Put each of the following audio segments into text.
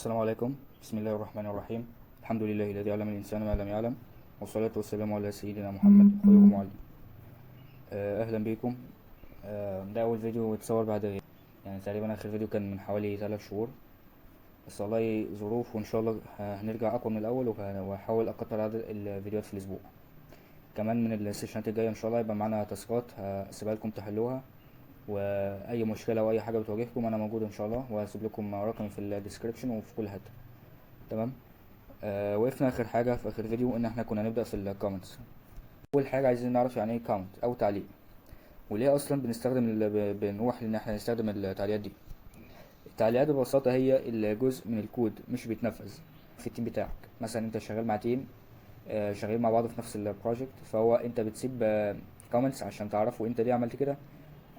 السلام عليكم. بسم الله الرحمن الرحيم. الحمد لله الذي علم الإنسان ما لم يعلم، والصلاة والسلام على سيدنا محمد خير معلم. أهلا بكم. ده أول فيديو اتصور بعد غياب، يعني تقريبا آخر فيديو كان من حوالي 3 شهور، بس والله ظروف، وإن شاء الله هنرجع أقوى من الأول، وهحاول أكتر عدد الفيديوهات في الأسبوع. كمان من السيشنات الجاية إن شاء الله يبقى معانا تاسكات هسيبها لكم تحلوها، وأي مشكلة أو أي حاجة بتواجهكم أنا موجود إن شاء الله، وهسيب لكم رقمي في الديسكريبشن وفي كل حتة. تمام. وقفنا اخر حاجه في اخر فيديو ان احنا كنا نبدا في الكومنتس. اول حاجه عايزين نعرف يعني ايه كومنت او تعليق، وليه اصلا بنستخدم بنروح ان احنا نستخدم التعليقات دي. التعليقات ببساطه هي الجزء من الكود مش بيتنفذ في التيم بتاعك. مثلا انت شغال مع تيم، شغالين مع بعض في نفس البروجكت، فهو انت بتسيب كومنتس عشان تعرفوا انت ليه عملت كده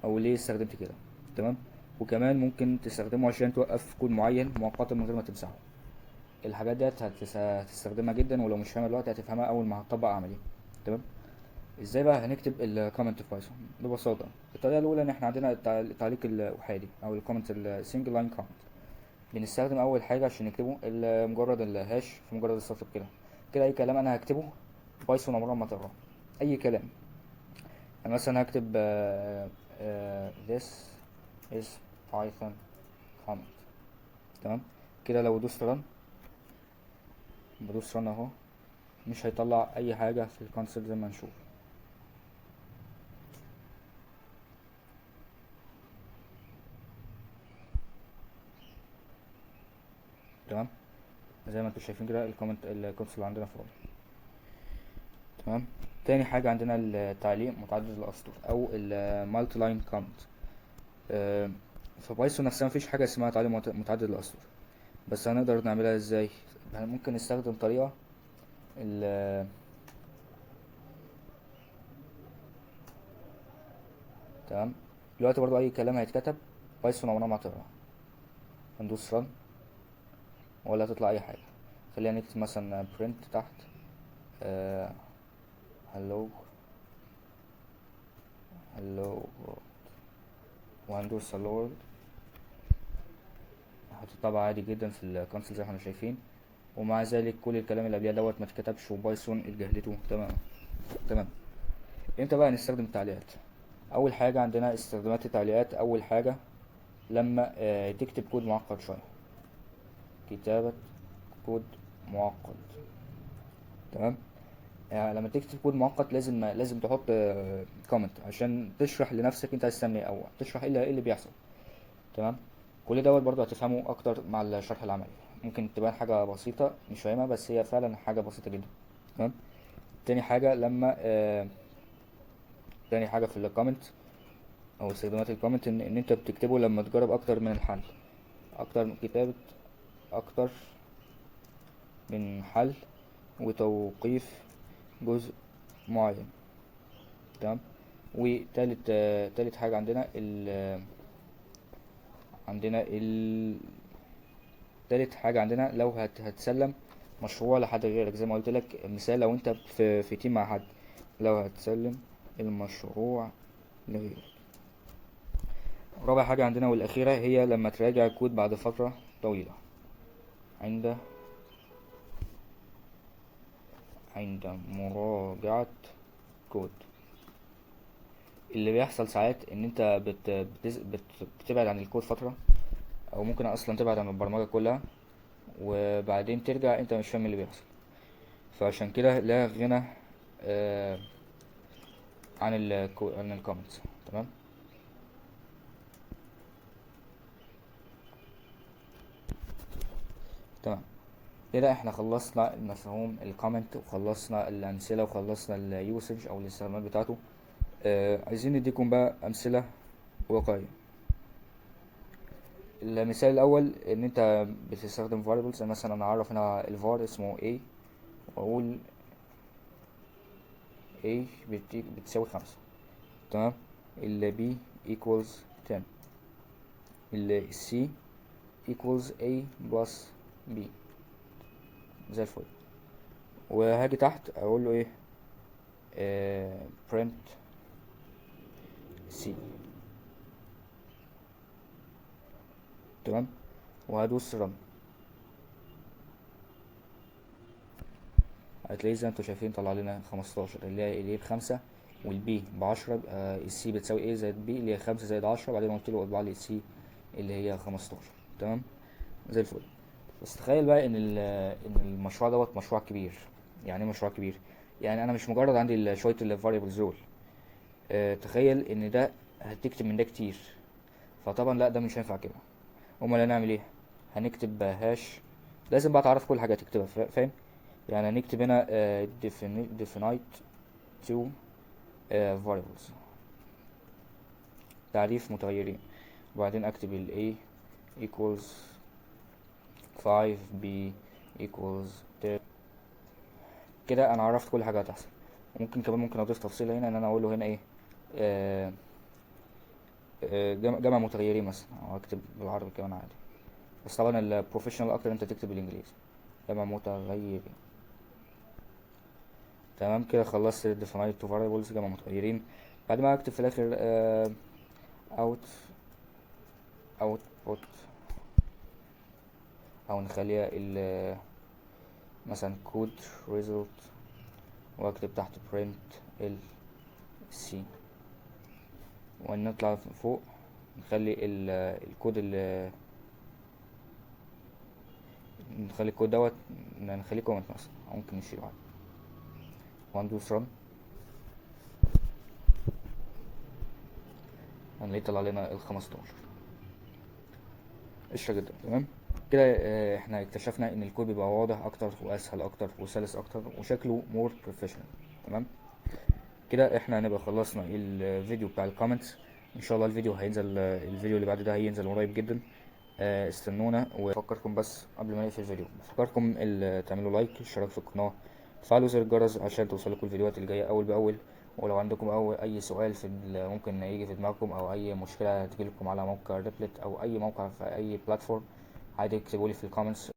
او ليه استخدمت كده. تمام. وكمان ممكن تستخدمه عشان توقف كود معين مؤقتا من غير ما تمسحه. الحاجات ديت هتستخدمها جدا، ولو مش فاهمها دلوقتي هتفهمها اول ما هتطبق عملي. تمام. ازاي بقى هنكتب الكومنت في بايثون؟ ببساطه الطريقه الاولى ان احنا عندنا التعليق الاحادي او الكومنت السنجل لاين كومنت. بنستخدم اول حاجه عشان نكتبه مجرد الهاش في مجرد السطر كده. كده اي كلام انا هكتبه بايثون عمرها ما تقراه. اي كلام، يعني مثلا هكتب this is python comment. تمام. كده لو دوست رن، بدوس رن اهو، مش هيطلع اي حاجه في الكونسول زي ما نشوف. تمام. زي ما انتم شايفين كده الكونسول عندنا فاضي. تمام. تاني حاجه عندنا التعليق متعدد الاسطر او المالتي لاين كومنت. في بايثون نفسها مفيش حاجه اسمها تعليق متعدد الاسطر، بس هنقدر نعملها ازاي؟ ممكن نستخدم طريقه ال- تمام. دلوقتي برضو اي كلام هيتكتب بايثون عمرها ما هتقرا. هندوس رن ولا هتطلع اي حاجه. خلينا نكتب مثلا print تحت hello hello world، وهندوس hello world. هتطبع عادي جدا في الكونسول زي ما احنا شايفين، ومع ذلك كل الكلام اللي قبلها دوت ما اتكتبش، وبايثون اتجاهلته. تمام. تمام. امتى بقى نستخدم التعليقات؟ اول حاجه عندنا استخدامات التعليقات. اول حاجه لما تكتب كود معقد شويه، كتابه كود معقد. تمام. لما تكتب كود معقد لازم تحط كومنت عشان تشرح لنفسك انت عايز تعمل ايه، او تشرح إيه اللي بيحصل. تمام. كل دوت برضه هتفهمه اكتر مع الشرح العملي. ممكن تبان حاجه بسيطه مش فاهمها، بس هي فعلا حاجه بسيطه جدا. تمام. تاني حاجه لما تاني حاجه في الكومنت او استخدامات الكومنت ان انت بتكتبه لما تجرب اكتر من الحل، اكتر من كتابه، اكتر من حل، وتوقيف جزء معين. تمام. وتالت تالت حاجه عندنا تالت حاجة عندنا لو هتسلم مشروع لحد غيرك. زي ما قلت لك مثال، لو انت في تيم مع حد، لو هتسلم المشروع لغيرك. رابع حاجة عندنا والأخيرة هي لما تراجع الكود بعد فترة طويلة. عند عند مراجعة كود. اللي بيحصل ساعات ان انت بتبعد عن الكود فترة، او ممكن اصلا تبعد عن البرمجة كلها، وبعدين ترجع انت مش فاهم اللي بيحصل. فعشان كده لا غنى آه، عن الكومنتس. تمام. تمام. كده احنا خلصنا المفهوم الكومنت، وخلصنا الامثله، وخلصنا اليوسج او الاستخدامات بتاعته. عايزين نديكم بقى امثله واقعيه. المثال الاول ان انت بتستخدم variables. مثلا انا اعرف هنا الفار اسمه a، واقول a بتساوي 5. تمام. ال b equals 10. ال c equals a plus b. زي الفل. وهاجي تحت اقول له ايه؟ print c. تمام. وهدوس run. هتلاقيه زي ما انتوا شايفين طلع لنا 15، اللي هي الايه ب5 والبي ب10، السي بتساوي ايه زائد بي اللي هي 5 زائد 10، بعدين قلت له اطبع لي السي اللي هي 15. تمام زي الفل. بس تخيل بقى ان المشروع دوت مشروع كبير. يعني ايه مشروع كبير؟ يعني انا مش مجرد عندي شويه الفاريبلز دول. تخيل ان ده هتكتب من ده كتير، فطبعا لا ده مش هينفع كده. امال هنعمل ايه؟ هنكتب هاش. لازم بقى تعرف كل حاجه تكتبها، فاهم؟ يعني هنكتب هنا definite two variables، تعريف متغيرين، وبعدين اكتب ال a equals 5 b equals 10. كده انا عرفت كل حاجه هتحصل. وممكن كمان ممكن اضيف تفصيله هنا، ان انا اقول له هنا ايه، آه، جمع متغيرين مثلا، او اكتب بالعربي كمان عادي. بس طبعا البروفيشنال اكتر انت تكتب بالانجليزي، جمع متغيرين. تمام كده خلصت ال definite two variables جمع متغيرين. بعد ما اكتب في الاخر out output، او نخليها مثلا code result، واكتب تحت print ال c. ونطلع فوق نخلي الكود نخلي الكود دوت، نخليه كومنت مثلا، أو ممكن نشيله عادي. وندوس run، هنلاقيه طلع لنا ال15. قشطة جدا. تمام كده احنا اكتشفنا ان الكود بيبقى واضح اكتر واسهل اكتر وسلس اكتر وشكله مور بروفيشنال. تمام كده احنا هنبقى خلصنا الفيديو بتاع الكومنتس. ان شاء الله الفيديو هينزل، الفيديو اللي بعد ده هينزل قريب جدا. استنونا. وفكركم بس قبل ما نقفل الفيديو، بفكركم تعملوا لايك، اشتراك في القناة، تفعلوا زر الجرس عشان توصلكم الفيديوهات الجاية اول باول. ولو عندكم اي سؤال ممكن يجي في دماغكم، او اي مشكلة تجيلكم على موقع ريبلت او اي موقع في اي بلاتفورم، عادي اكتبولي في الكومنتس.